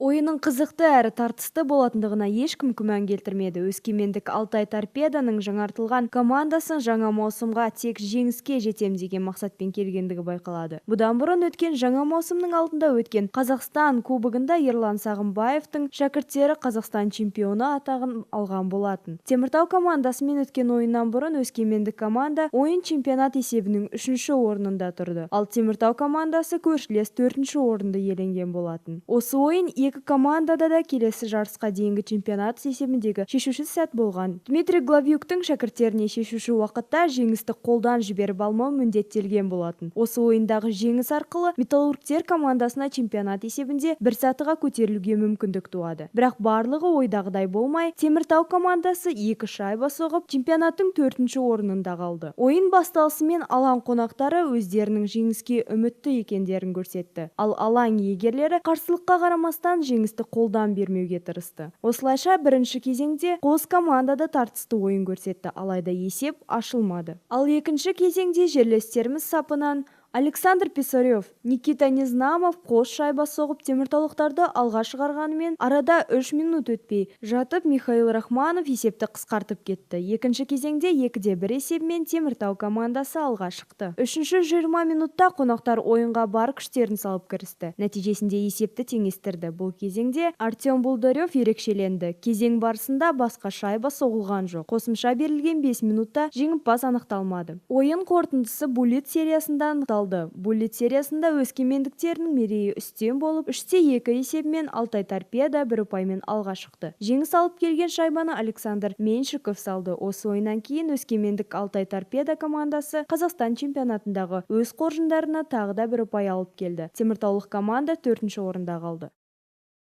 Ойынның қызықты әрі тартысты болатындығына ешкім күмән келтірмеді. Өскемендік Алтай Торпедоның жаңартылған командасын жаңа маусымға тек жеңіске жетем деген мақсатпен келгендігі байқалады. Бұдан бұрын өткен жаңа маусымның алдында өткен Қазақстан кубогында Ерлан Сағымбаевтың шәкірттері Қазақстан чемпионы атағын алған болатын. Теміртау командасымен өткен ойыннан бұрын өскемендік команда ойын чемпионат есебінің 3-ші орнында тұрды. Ал Теміртау командасы көршілес 4-ші орынды иеленген болатын. Осы ойын екі командада да келесі жарысқа дейінгі чемпионат есебіндегі шешуші сәт болған. Дмитрий Главюктың шәкірттеріне шешуші уақытта жеңісті қолдан жіберіп алмау міндеттелген болатын. Осы ойындағы жеңіс арқылы металлургтер командасына чемпионат есебінде бір сатыға көтерілуге мүмкіндік туады. Бірақ барлығы ойдағыдай болмай, Теміртау командасы 2 шайба соғып, чемпионаттың 4-ші орнында қалды. Ойын басталысымен алаң қонақтары өздерінің жеңіске үмітті екендерін көрсетті. Ал алаң иегерлері қарсылыққа қарамастан жеңісті қолдан бермеуге тырысты. Осылайша бірінші кезеңде қос команда да тартысты ойын көрсетті, алайда есеп ашылмады. Ал екінші кезеңде жерлестеріміз сапынан Александр Писарев, Никита Незнамов қос шайба соғып теміртаулықтарды алға шығарғанымен, арада 3 минут өтпей жатып Михаил Рахманов есепті қысқартып кетті. Екінші кезеңде 2-1 есебімен Теміртау командасы алға шықты. 3-ші 20 минутта қонақтар ойынға бар күштерін салып кірісті. Нәтижесінде есепті теңестірді. Бұл кезеңде Артем Булдарев ерекшеленді. Кезең барысында басқа шайба соғылған жоқ. Қосымша берілген 5 минутта жеңімпаз анықталмады. Ойын қорытындысы буллит сериясында анықталды. Буллит сериясында өскемендіктердің мерейі үстем болып, 3-2 есебімен Алтай Торпедо 1 ұпаймен алға шықты. Жеңіс алып келген шайбаны Александр Меншиков салды. Осы ойыннан кейін өскемендік Алтай Торпедо командасы Қазақстан чемпионатындағы өз қоржындарына тағы да 1 ұпай алып келді. Теміртаулық команда 4-ші орында қалды.